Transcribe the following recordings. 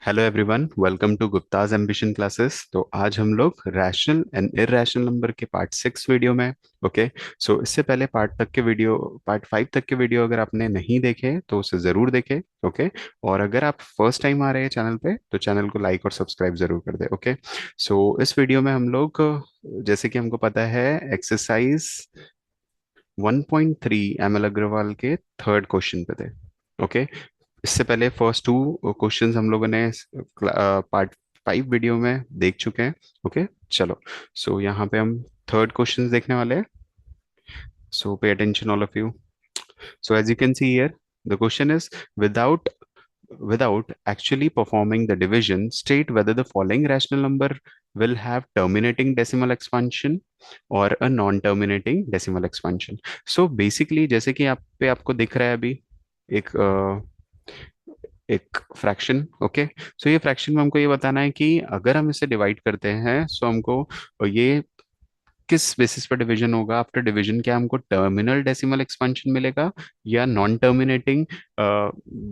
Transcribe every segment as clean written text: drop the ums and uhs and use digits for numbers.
Hello everyone, welcome to Gupta's ambition classes. तो आज हम लोग रैशनल एंड इरैशनल नंबर के पार्ट 6 वीडियो में। ओके। सो इससे पहले पार्ट 5 तक के वीडियो अगर आपने नहीं देखे तो उसे ज़रूर देखें। ओके। और अगर आप फर्स्ट टाइम आ रहे हैं चैनल पे तो चैनल को लाइक और सब्सक्राइब ज़रूर कर दे। ओके। सो इस वीडियो में हम लोग जैसे कि हमको पता है एक्सरसाइज 1.3 एम एल अग्रवाल के थर्ड क्वेश्चन पे थे। ओके। इससे पहले फर्स्ट टू क्वेश्चंस हम लोगों ने पार्ट 5 वीडियो में देख चुके हैं। ओके। चलो। सो यहाँ पे हम थर्ड क्वेश्चंस देखने वाले हैं। So pay attention all of you. So as you can see here, the question is without without actually performing the division, state whether the following rational number will have terminating decimal expansion or a non-terminating decimal expansion. So basically जैसे कि आप पे आपको दिख रहा है अभी एक एक फ्रैक्शन। ओके। सो ये फ्रैक्शन में हमको ये बताना है कि अगर हम इसे डिवाइड करते हैं सो हमको ये किस बेसिस पर डिवीजन होगा। आफ्टर डिवीजन क्या हमको टर्मिनल डेसिमल एक्सपेंशन मिलेगा या non terminating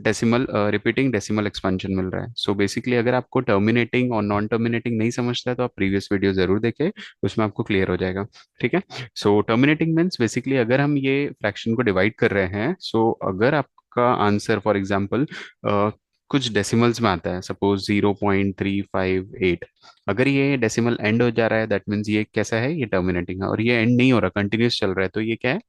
decimal repeating decimal expansion मिल रहा है। सो बेसिकली अगर आपको टर्मिनेटिंग और नॉन टर्मिनेटिंग नहीं समझता है तो आप प्रीवियस वीडियो जरूर देखें, उसमें आपको क्लियर हो जाएगा। ठीक है। सो टर्मिनेटिंग मीन्स बेसिकली अगर हम ये फ्रैक्शन को डिवाइड कर रहे हैं सो अगर आपका आंसर फॉर एग्जाम्पल कुछ डेसिमल्स में आता है, सपोज 0.358, अगर ये डेसिमल एंड हो जा रहा है दैट मीन्स ये कैसा है, ये टर्मिनेटिंग है। और ये एंड नहीं हो रहा, कंटिन्यूस चल रहा है, तो ये क्या है,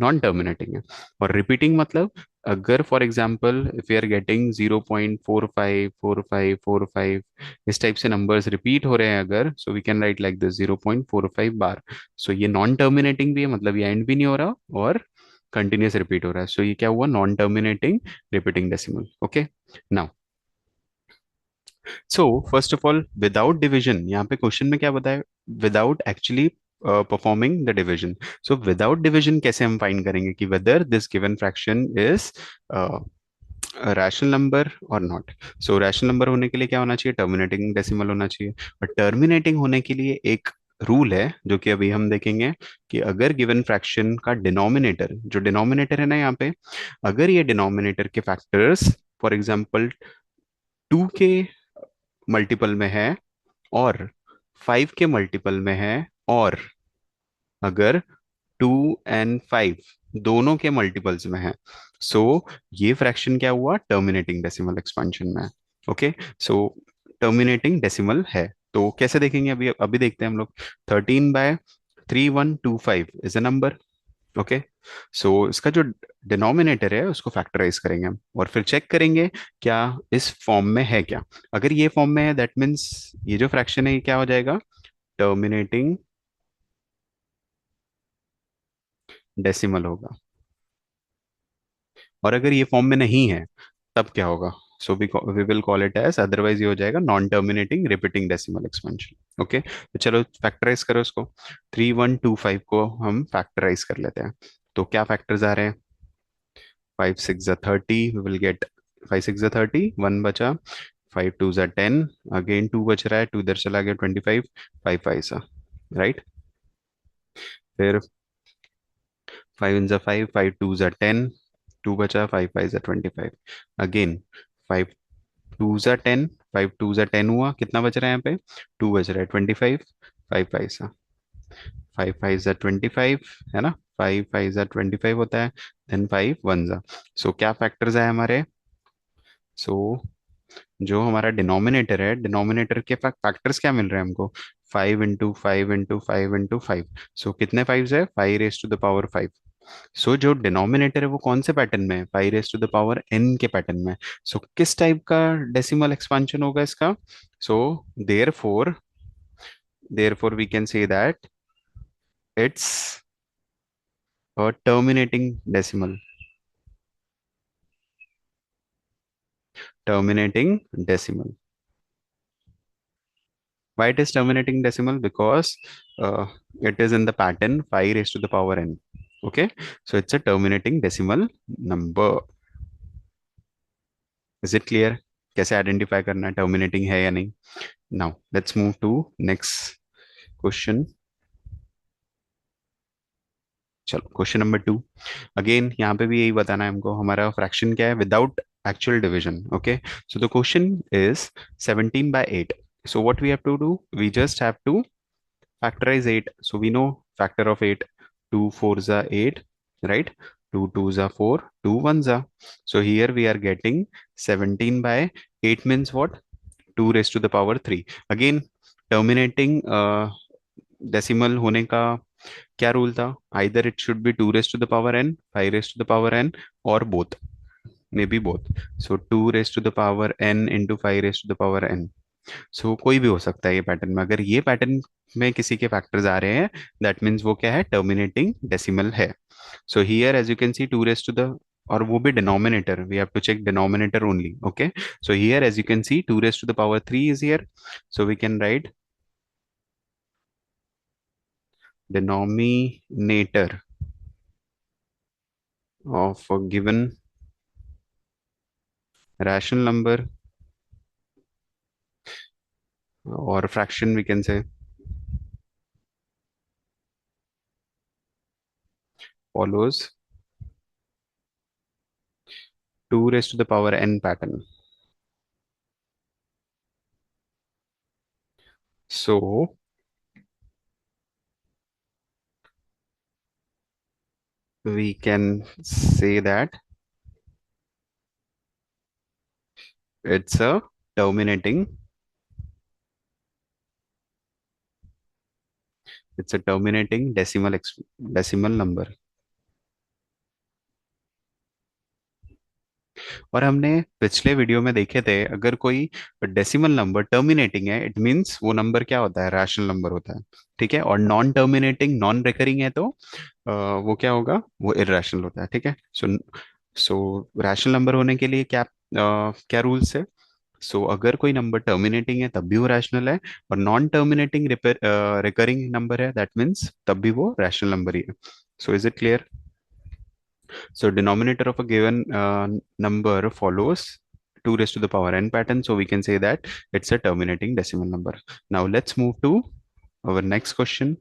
नॉन टर्मिनेटिंग है। और रिपीटिंग मतलब अगर for example if you are getting 0.454545 इस टाइप से नंबर्स रिपीट हो रहे हैं अगर, so we can write like this 0.45 bar. So ये नॉन टर्मिनेटिंग भी है, मतलब ये एंड भी नहीं हो रहा और कंटिन्यूस रिपीट हो रहा है। सो ये क्या हुआ, non terminating repeating decimal. Okay. Now so first of all without division, यहाँ पे क्वेश्चन में क्या बताया, without actually performing the division. So without division कैसे हम फाइंड करेंगे कि whether this given fraction is rational number और नॉट। सो रैशनल नंबर होने के लिए क्या होना चाहिए, टर्मिनेटिंग डेसिमल होना चाहिए। और टर्मिनेटिंग होने के लिए एक रूल है जो कि अभी हम देखेंगे कि अगर गिवन फ्रैक्शन का डिनोमिनेटर, जो डिनोमिनेटर है ना यहाँ पे, अगर ये डिनोमिनेटर के फैक्टर्स फॉर एग्जाम्पल 2 के मल्टीपल में है और 5 के मल्टीपल में है, और अगर 2 और 5 दोनों के मल्टीपल्स में है, सो ये फ्रैक्शन क्या हुआ, टर्मिनेटिंग डेसिमल एक्सपेंशन में है। ओके। सो टर्मिनेटिंग डेसिमल है। तो कैसे देखेंगे, अभी अभी देखते हैं हम लोग। 13/3125 इज अ नंबर। ओके। सो इसका जो डिनोमिनेटर है उसको फैक्टराइज करेंगे हम और फिर चेक करेंगे क्या इस फॉर्म में है क्या। अगर ये फॉर्म में है दैट मीन्स ये जो फ्रैक्शन है ये क्या हो जाएगा, टर्मिनेटिंग डेसिमल होगा। और अगर ये फॉर्म में नहीं है तब क्या होगा, so we will call it as, otherwise ये हो जाएगा non terminating repeating decimal expansion. Okay. तो चलो फैक्टराइज करो इसको। 3125 को हम फैक्टराइज कर लेते हैं। तो क्या फैक्टर्स आ रहे हैं, 5 6 30, वी विल गेट 5 6 30, 1 बचा, 5 2 10, अगेन 2 बच रहा है, 2 इधर चला गया, 25, 5 5 सा, राइट। फिर 5 1 5, 5 2 10, 2 बचा, 5 5 25, अगेन 5 2 10, 5 2 10 हुआ, कितना बच रहा है यहाँ पे, 2 बच रहा है, 25, 5 5 सा, 5 5 25 है ना, 5 5 25 होता है, देन 5 1 सा। सो क्या फैक्टर्स है हमारे, सो जो हमारा डिनोमिनेटर है, डिनोमिनेटर के फैक्टर्स क्या मिल रहे हैं हमको, 5 इंटू 5 इंटू 5 इंटू 5। सो कितने फाइव है, 5 raised to the power 5। सो जो डिनोमिनेटर है वो कौन से पैटर्न में है, 5 raised to the power n के पैटर्न में। सो किस टाइप का डेसिमल एक्सपांशन होगा इसका, so therefore we can say that it's a terminating decimal, terminating decimal. Why it is terminating decimal? Because it is in the pattern 5 raised to the power n. Okay, so it's a terminating decimal number. Is it clear? कैसे identify करना है terminating है या नहीं। Now let's move to next question. चलो question number 2। Again यहाँ पे भी यही बताना है हमको, हमारा फ्रैक्शन क्या है, without actual division. Okay, so the question is 17 by 8. So what we have to do, we just have to factorize 8. So we know factor of 8, 2 4s are 8, right? 2 2s are 4, 2 1s are. So here we are getting 17 by 8 means what? 2 raised to the power 3. Again, terminating decimal होने का क्या rule था? Either it should be 2 raised to the power n, 5 raised to the power n, or both. Maybe both. So 2 raised to the power n into 5 raised to the power n. सो कोई भी हो सकता है ये pattern में। अगर ये pattern में किसी के फैक्टर्स आ रहे हैं, दैट मीन्स वो क्या है? टर्मिनेटिंग डेसिमल है। So here as you can see 2 raise to the, और वो भी denominator, we have to check denominator only. Okay, so here as you can see 2 raise to the power 3 is here, so we can write denominator of a given rational number or fraction, we can say, follows 2 raised to the power n pattern. So we can say that it's a terminating it's a terminating decimal number. और हमने पिछले video में देखे थे, अगर कोई decimal number terminating है, it means वो नंबर क्या होता है? रैशनल नंबर होता है। ठीक है, और नॉन टर्मिनेटिंग, नॉन रिकरिंग है तो वो क्या होगा? वो इररेशनल होता है। ठीक है, सो सो रैशनल नंबर होने के लिए क्या रूल्स है? सो अगर कोई नंबर टर्मिनेटिंग है तब भी वो रैशनल है, और नॉन टर्मिनेटिंग रिकरिंग नंबर है, दैट मीन्स तब भी वो रैशनल नंबर ही है। सो is it clear? So denominator of a given number follows 2 raised to the power n pattern. So we can say that it's a terminating decimal number. Now let's move to our next question.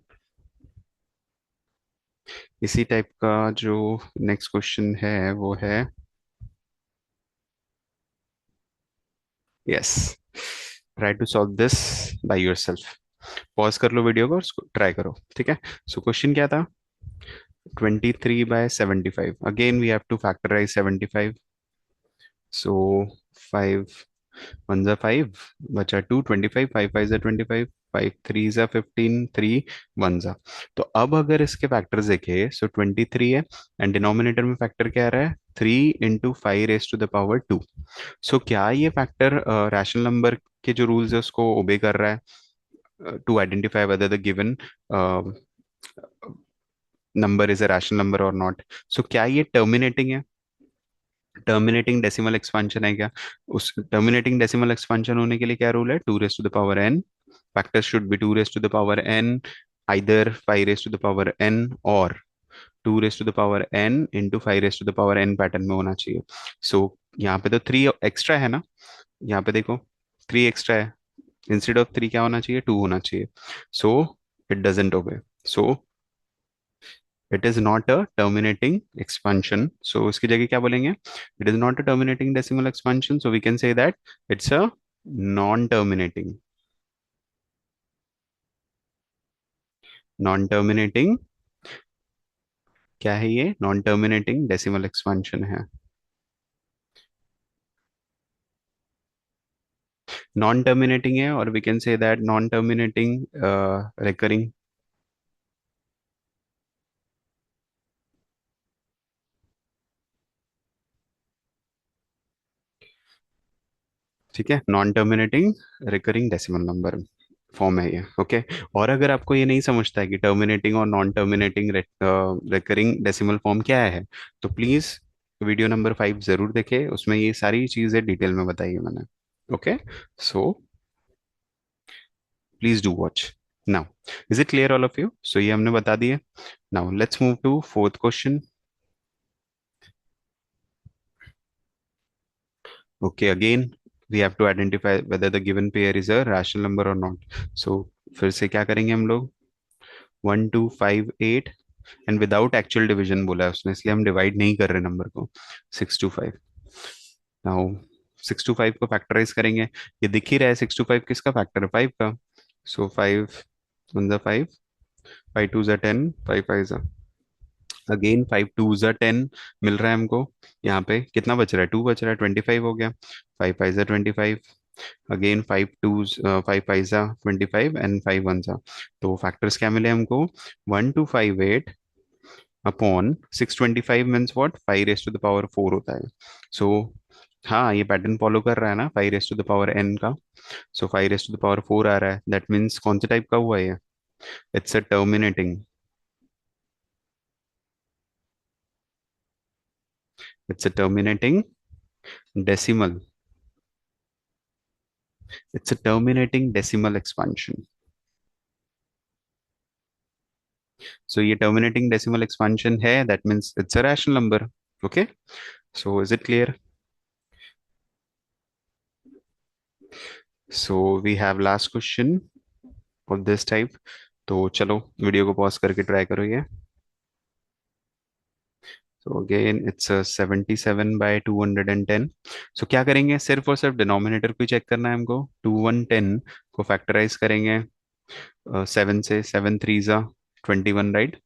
इसी type का जो next question है वो है, yes, try to solve this by yourself. Pause कर लो video को और ट्राई करो। ठीक है, सो क्वेश्चन क्या था? 23 by 75. Again we have to factorize 75. So 5 1 जा 5, बचा 2, 25, 5 5 जा 25, 5 3 जा 15, 3 1 जा। तो अब अगर इसके फैक्टर्स देखे, सो 23 है, एंड डिनोमिनेटर में फैक्टर क्या आ रहा है? 3 into 5 raise to the power 2। So क्या ये फैक्टर रैशनल नंबर के जो रूल्स है उसको ओबे कर रहा है, to identify whether the given number is a rational number और नॉट? सो क्या ये टर्मिनेटिंग है? टर्मिनेटिंग डेसिमल एक्सपेंशन है क्या? उस टर्मिनेटिंग डेसिमल एक्सपेंशन होने के लिए क्या रूल है? 2 raise to the power n, factor should be 2 raise to the power n, either 5 raise to the power n और 2 raise to the power n into 5 raise to the power n pattern में होना चाहिए। सो यहाँ पे तो 3 extra है ना, यहाँ पे देखो 3 एक्स्ट्रा है, इंस्टेड ऑफ 3 क्या होना चाहिए? 2 होना चाहिए। सो it doesn't obey, so it is not a terminating expansion. So इसकी जगह क्या बोलेंगे? It is not a terminating decimal expansion, so we can say that it's a non terminating, non terminating क्या है ये? नॉन टर्मिनेटिंग डेसिमल एक्सपेंशन है। Non terminating है, और we can say that non terminating recurring. ठीक है, non terminating recurring decimal number form है ये। ओके, और अगर आपको ये नहीं समझता है कि टर्मिनेटिंग और non terminating recurring decimal form क्या है, तो प्लीज वीडियो नंबर 5 जरूर देखें, उसमें ये सारी चीजें डिटेल में बताई है मैंने। Okay, so please do watch now. Is it clear all of you? So ये हमने बता दिए। Now let's move to fourth question. Okay, again we have to identify whether the given pair is a rational number और not. So फिर से क्या करेंगे हम लोग? 1 2 5 8, एंड विदाउट एक्चुअल डिवीजन बोला है उसने, इसलिए हम डिवाइड नहीं कर रहे नंबर को। 6 2 5, नाउ 6 to 5 को फैक्टराइज करेंगे, ये दिख ही रहा है 6 to 5 किसका फैक्टर है, 5 का। सो 5 1 जा 5, 5 2 जा 10, 5 5 जा अगेन, 5 2 जा 10 मिल रहा है हमको। यहाँ पे कितना बच रहा है, 2 बच रहा है, 25 हो गया। 5 5 जा 25, अगेन 5 5 जा 25 एंड 5 1 जा। तो फैक्टर्स क्या मिले हमको, 1258 upon 625 means what, 5 raised to the power 4 होता है। सो हाँ, ये पैटर्न फॉलो कर रहा है ना 5 raised to the power n का। सो 5 raised to the power 4 आ रहा है, दैट मीन्स कौन से टाइप का हुआ है ये, it's a terminating, it's a terminating decimal, it's a terminating decimal expansion. So ये टर्मिनेटिंग डेसिमल एक्सपेंशन है, that means it's a rational number. Okay, so is it clear? So we have last question of this type. तो चलो video को pause करके try करो ये। So again it's 77/210। सो क्या करेंगे, सिर्फ और सिर्फ डिनोमिनेटर को ही चेक करना है हमको। 2 1 10 को फैक्टराइज करेंगे 7 से, 7 3 जा 21, राइट।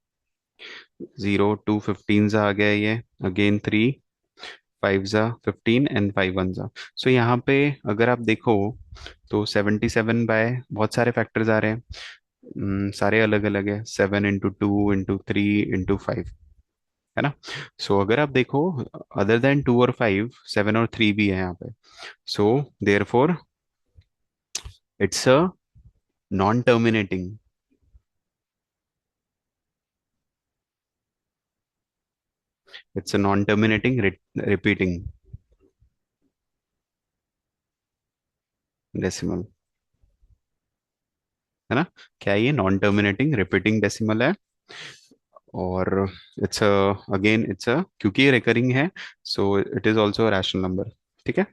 0 2 15 जा आ गया ये, अगेन 3 5 जा 15 एंड 5 1 जा। सो यहाँ पे अगर आप देखो तो 77 बाय बहुत सारे फैक्टर्स आ रहे हैं। सारे अलग अलग है, 7 into 2 into 3 into 5, है ना। सो अगर आप देखो, अदर देन 2 और 5, 7 और 3 भी है यहाँ पे। So therefore it's a non terminating, it's a non terminating repeating decimal, है ना। क्या ये नॉन टर्मिनेटिंग रिपीटिंग डेसिमल है। और इट्स अगेन इट्स क्योंकि ये रिकरिंग है, so it is also rational number. ठीक है,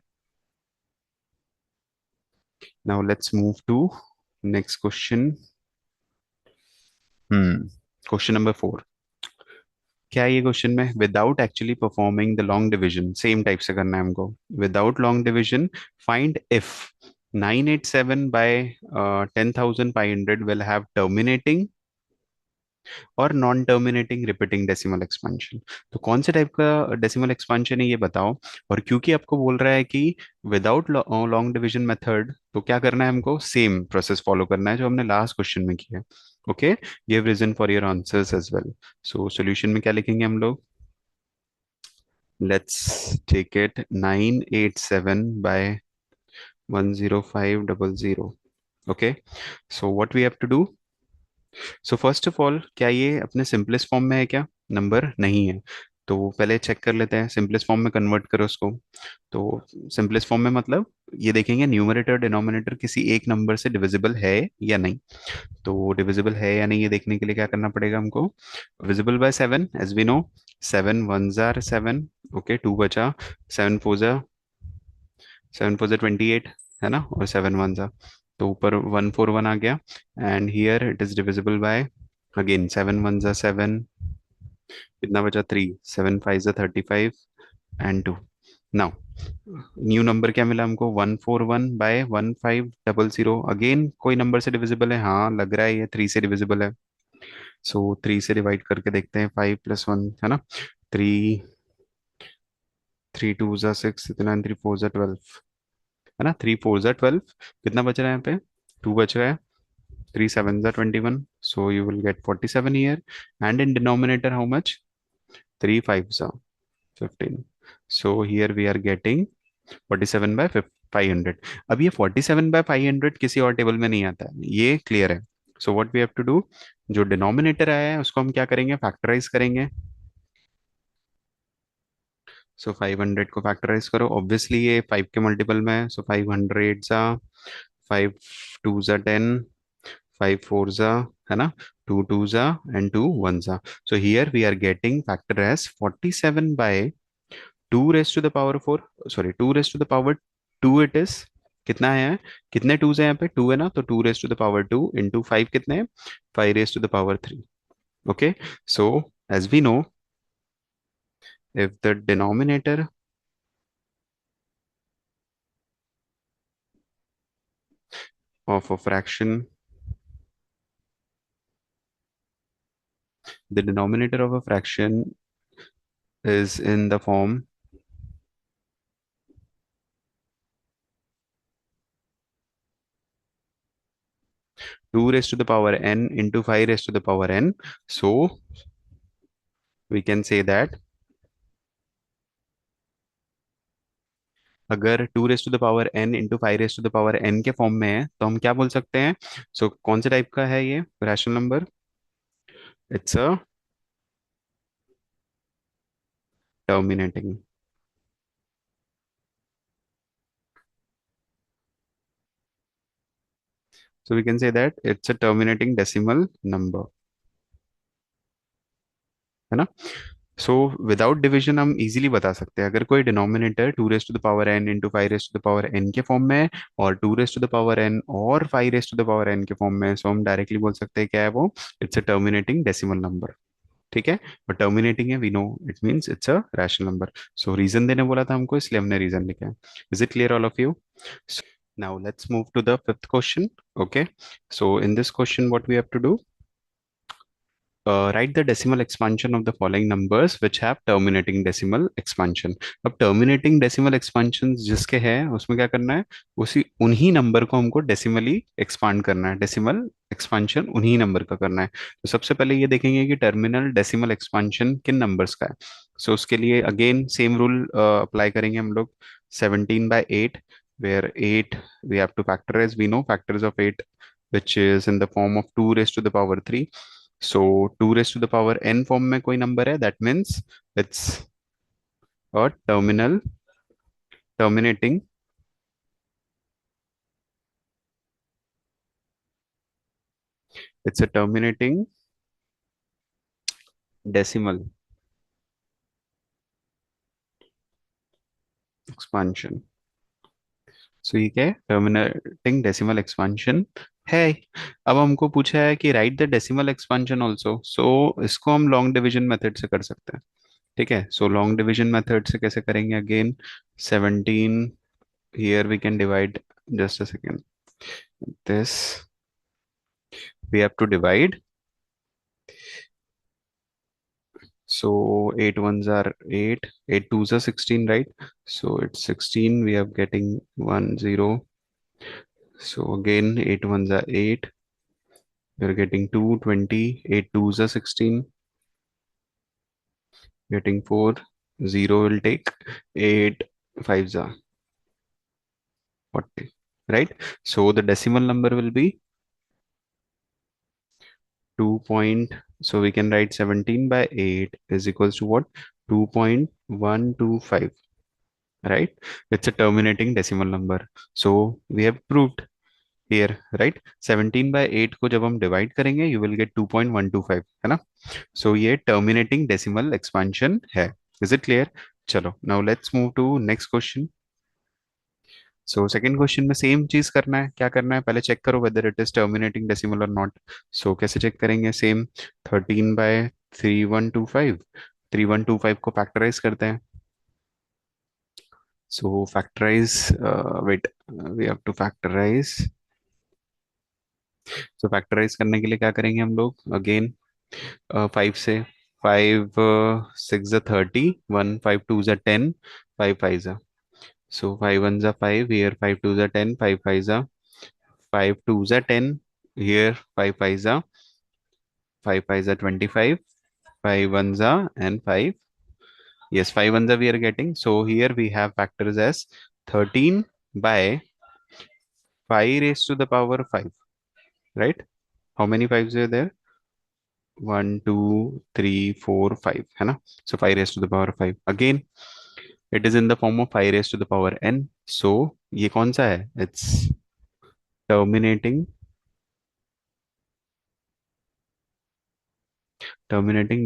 now let's move to next question. Question number 4। क्या है ये क्वेश्चन में, without actually performing the long division, same type से करना है हमको। Without long division find if 987/10,500 will have terminating और non terminating repeating decimal expansion. तो कौन से टाइप का डेसिमल एक्सपेंशन है ये बताओ। और क्योंकि आपको बोल रहा है कि विदाउट लॉन्ग डिवीजन मेथड, तो क्या करना है हमको, सेम प्रोसेस फॉलो करना है जो हमने लास्ट क्वेश्चन में किया है। Okay, give reason for your answers as well. So solution में क्या लिखेंगे हम लोग, let's take it 987/10500। Okay, so what we have to do, so first of all क्या ये अपने सिंपलेस्ट फॉर्म में है क्या, नंबर नहीं है। तो पहले चेक कर लेते हैं, सिंपलेस्ट फॉर्म में कन्वर्ट करो उसको। तो सिंपलेस्ट फॉर्म में मतलब ये देखेंगे न्यूमरेटर डिनोमिनेटर किसी एक नंबर से डिविजिबल है या नहीं। तो डिविजिबल है या नहीं ये देखने के लिए क्या करना पड़ेगा हमको, divisible by 7 as we know, 7 1 जार 7, ओके 2 बचा, 7 4 जार 28, है ना, और 7 1 जार, तो ऊपर 1 4 1 आ गया। And here it is divisible by again 7 1 जार 7, कितना बचा 3, 7 5 jar 35 and 2। Now new number क्या मिला हमको, 141/1500, अगेन कोई नंबर से डिविजिबल है, हाँ लग रहा है ये 3 से डिविजिबल है। सो 3 से डिवाइड करके देखते हैं, 5 + 1, है ना। 3 3 2 जार 6, इतना 3 4 जार 12, है ना। 3 4 जार 12, कितना बच रहा है यहाँ पे, 2 बच रहा है। 3 7 jar 21, so you will get 47 here, and in denominator how much, 3 5 jar 15, so here we are getting 47/500। अब ये 47/500 किसी और टेबल में नहीं आता है, ये क्लियर है। So what we have to do, जो डिनोमिनेटर आया है उसको हम क्या करेंगे, फैक्टराइज करेंगे। सो 500 को फैक्टराइज करो, ऑब्वियसली ये 5 के मल्टीपल में है, सो 500 जा 5 2 जा 10, 5 4 जा, है ना, 2 2 जा एंड 2 1 जा। So here we are getting factor as 47/2 raised to the power 4, sorry 2 raised to the power 2 it is. कितना है, कितने टूज है यहाँ पे, 2 है ना, तो 2 raised to the power 2 into 5 कितने, 5 raised to the power 3। Okay, so as we know, if the denominator of a fraction, the denominator of a fraction is in the form 2 raised to the power n into 5 raised to the power n. So we can say that अगर 2 raise to the power n into 5 raise to the power n के form में है तो हम क्या बोल सकते हैं? सो कौन से टाइप का है ये rational number? It's a terminating. So we can say that it's a terminating decimal number. है ना? सो विदाउट डिवीजन हम इजीली बता सकते हैं अगर कोई denominator 2 raise to the power n into 5 raise to the power n के form में है और 2 raise to the power n और 5 raise to the power n के फॉर्म में है, सो हम डायरेक्टली बोल सकते हैं क्या है वो? It's a terminating decimal number. ठीक है. और टर्मिनेटिंग है, we know it means it's a rational number. So reason देने बोला था हमको, इसलिए हमने रीजन लिखा है. Is it clear all of you? Now let's move to the fifth question. Okay, so in this question what we have to do, write the decimal expansion of the following numbers which have terminating decimal expansion. अब terminating decimal expansions जिसके हैं उसमें क्या करना है? उसी उन्हीं number को हमको डेसिमली एक्सपांड करना है. डेसिमल एक्सपांशन उन्हीं नंबर का करना है. तो सबसे पहले ये देखेंगे कि टर्मिनल डेसिमल एक्सपांशन किन नंबर्स का है. सो उसके लिए अगेन सेम रूल अप्लाई करेंगे हम लोग. 17/8, where 8 we have to factorize. We know factors of 8 which is in the form of 2 raised to the power 3. So 2 raised to the power n form में कोई number है, that means it's a terminating it's a terminating decimal expansion. सो ये क्या है? Terminating decimal expansion है. अब हमको पूछा है कि write the decimal expansion also. So इसको हम लॉन्ग डिवीजन मेथड से कर सकते हैं. ठीक है. सो लॉन्ग डिवीजन मेथड से कैसे करेंगे? Again 17 here we can divide. Just a second. This we have to divide. So 8 ones are 8, 8 twos are 16, right? So it's 16. We are getting 1 0. So again 8 ones are 8. We are getting 2 20. 8 twos are 16. Getting 4. 0 will take 8 fives are 40. Right? So the decimal number will be 2 point. So we can write 17/8 is equals to what? 2.125. Right? It's a terminating decimal number. So we have proved here, right? 17/8 को जब हम divide करेंगे you will get 2.125, है ना? So ये terminating decimal expansion है. Is it clear? चलो, now let's move to next question. So second question में सेम चीज करना है. क्या करना है? पहले चेक करो whether it is terminating decimal और नॉट. सो कैसे चेक करेंगे? सेम 13/3125. 3125 को फैक्टराइज करते हैं. So factorise, wait, we have to factorise. So factorise करने के लिए क्या करेंगे हम लोग? अगेन 5 से. 5 6 30, 1 5 2 10, 5 5. So 5 ones are 5 here, 5 twos are 10, 5 fives are 5 twos are 10 here, 5 fives are 5 fives are 25, 5 ones are and 5. Yes, 5 ones are we are getting. So here we have factors as 13 by 5 raised to the power 5, right? How many fives are there? 1 2 3 4 5, है ना? So 5 raised to the power 5. Again, it is in the form of 5 raised to the power n. So ये कौन सा है? It's terminating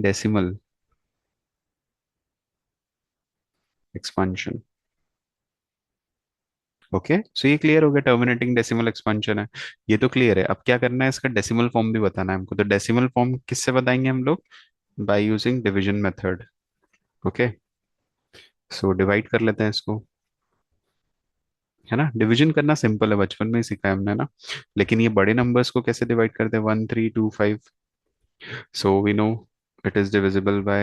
decimal expansion. Okay, so ये clear हो गया. Terminating decimal expansion है, ये तो क्लियर है. अब क्या करना है? इसका डेसिमल फॉर्म भी बताना है हमको. तो डेसिमल फॉर्म किससे बताएंगे हम लोग? By using division method. Okay, so divide कर लेते हैं इसको. है ना। डिवीजन करना सिंपल है, बचपन में ही सिखाया हमने ना। लेकिन ये बड़े नंबर्स को कैसे डिवाइड करते हैं, 1 3 2 5। So we know it is divisible by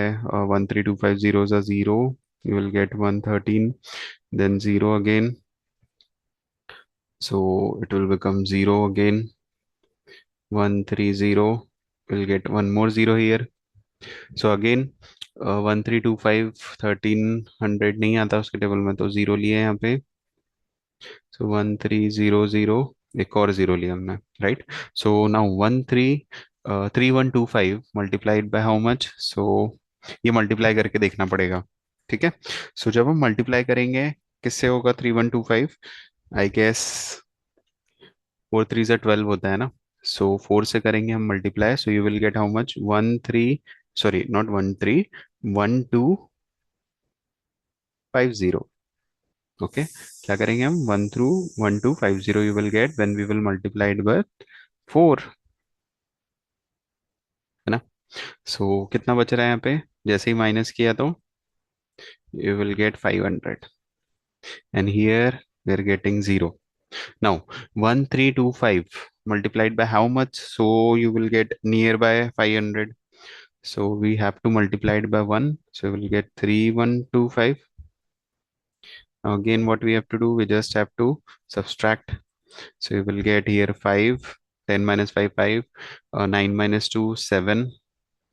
1 3 2 5 zeros are 0. You will get 113, then 0 again, so it will become 0 again. 130 will get one more 0 here. So again 1325 1300 नहीं आता उसके टेबल में, तो 0 लिए यहाँ पे। सो 1300, एक और 0 लिया हमने, right. So now 3125 multiplied by how much, so ये मल्टीप्लाई करके देखना पड़ेगा, ठीक है। सो जब हम मल्टीप्लाई करेंगे किससे होगा 3125, आई गेस 4 3 12 होता है ना। सो 4 से करेंगे हम multiply, so you will get how much 13, sorry not 1250। Okay, क्या करेंगे हम, 1 through 1 2 5 0 you will get when we will multiplied by 4, है ना। सो कितना बच रहा है यहाँ पे, जैसे ही माइनस किया तो you will get 500, and here we are getting 0। Now 1325 multiplied by how much, so you will get nearby 500, so we have to multiply it by 1, so we will get 3125. Now again what we have to do, we just have to subtract. So you will get here 5, 10 minus 5, 5, 9 minus 2, 7,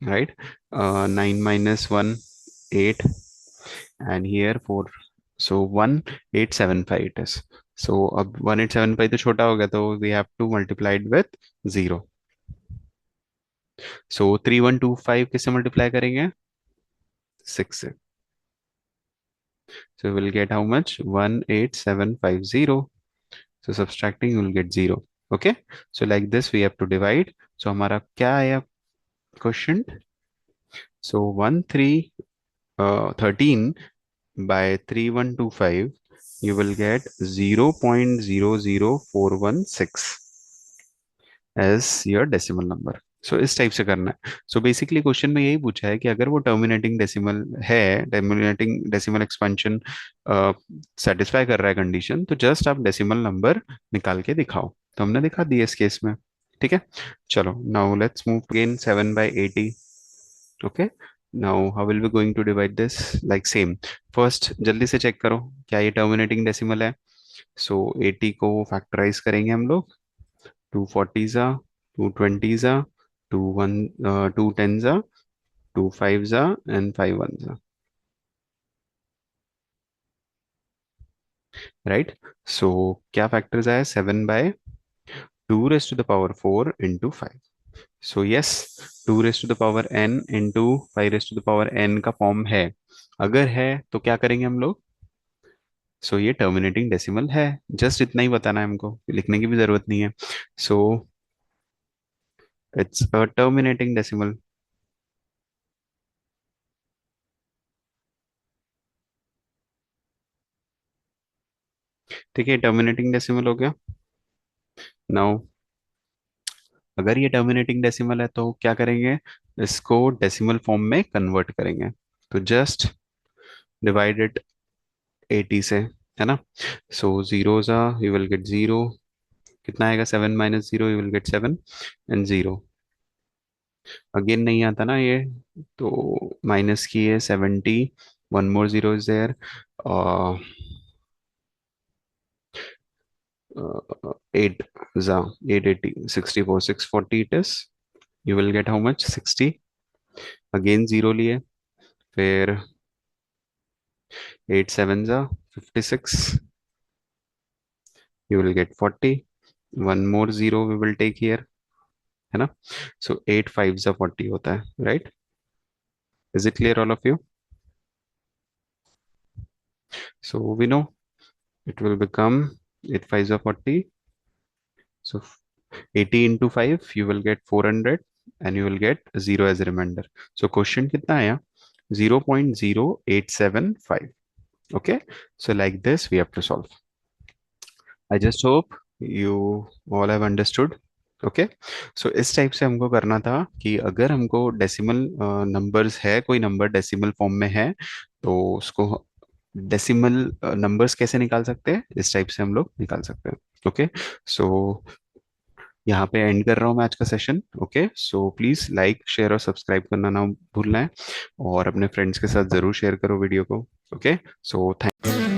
right? 9 minus 1, 8, and here 4. So 1875 it is. So अब 1875 तो छोटा हो गया, तो we have to multiply it with 0. So 3125 किससे multiply करेंगे, 6 से। So we will get how much, 18750. So subtracting you will get 0. Okay. So like this we have to divide. So हमारा क्या आया question, so 13 by 3125 you will get 0.00416 as your decimal number. सो इस type से करना है। So basically question में यही पूछा है कि अगर वो टर्मिनेटिंग डेसिमल है, टर्मिनेटिंग डेसिमल एक्सपेंशन सेटिस्फाई कर रहा है कंडीशन, तो जस्ट आप डेसिमल नंबर निकाल के दिखाओ। तो हमने दिखा दिया इस केस में, ठीक है। चलो now let's move again 7/80। Okay, now how will be going to divide this, like same. First जल्दी से चेक करो क्या ये टर्मिनेटिंग डेसिमल है। सो 80 को फैक्टराइज करेंगे हम लोग, 240 जा, 220 जा, 2 10 जा, 2 5 जा, एंड 5 1 जा, राइट। सो क्या फैक्टर्स आया, 7/2 raised to the power 4 into 5। So yes, 2 raised to the power n into 5 raised to the power n का फॉर्म है। अगर है तो क्या करेंगे हम लोग, सो ये टर्मिनेटिंग डेसिमल है। जस्ट इतना ही बताना है हमको, लिखने की भी जरूरत नहीं है। So it's a terminating decimal. ठीक है, टर्मिनेटिंग डेसिमल हो गया। नाउ अगर ये टर्मिनेटिंग डेसिमल है तो क्या करेंगे, इसको डेसिमल फॉर्म में कन्वर्ट करेंगे। तो जस्ट डिवाइड इट 80 से, है ना। सो जीरो ज़ा यू विल गेट 0, कितना आएगा, 7 - 0 you will gate 7, and 0 again नहीं आता ना ये, तो माइनस की है 70, वन मोर 0 इज देयर, 8 ज़ा 880, 64 640 it is, you will get how much, 60। Again 0 लिए, फिर 8 7 ज़ा 56, you will get 40, one more 0 we will take here, है ना। So 8 5 ज़ा 40 होता है, right? Is it clear all of you? So we know it will become 8 5 ज़ा 40, so 80 into 5 you will get 400, and you will get 0 as a remainder. So question कितना आया, 0.0875। Okay, so like this we have to solve. I just hope you all have understood. Okay, so इस type से हमको करना था कि अगर हमको डेसिमल नंबर्स है, कोई नंबर डेसिमल फॉर्म में है, तो उसको डेसिमल नंबर्स कैसे निकाल सकते हैं, इस टाइप से हम लोग निकाल सकते हैं। ओके, सो यहाँ पे एंड कर रहा हूँ मैं आज का session. Okay, so please like share और सब्सक्राइब करना ना भूलना है, और अपने फ्रेंड्स के साथ जरूर शेयर करो वीडियो को। Okay, so thank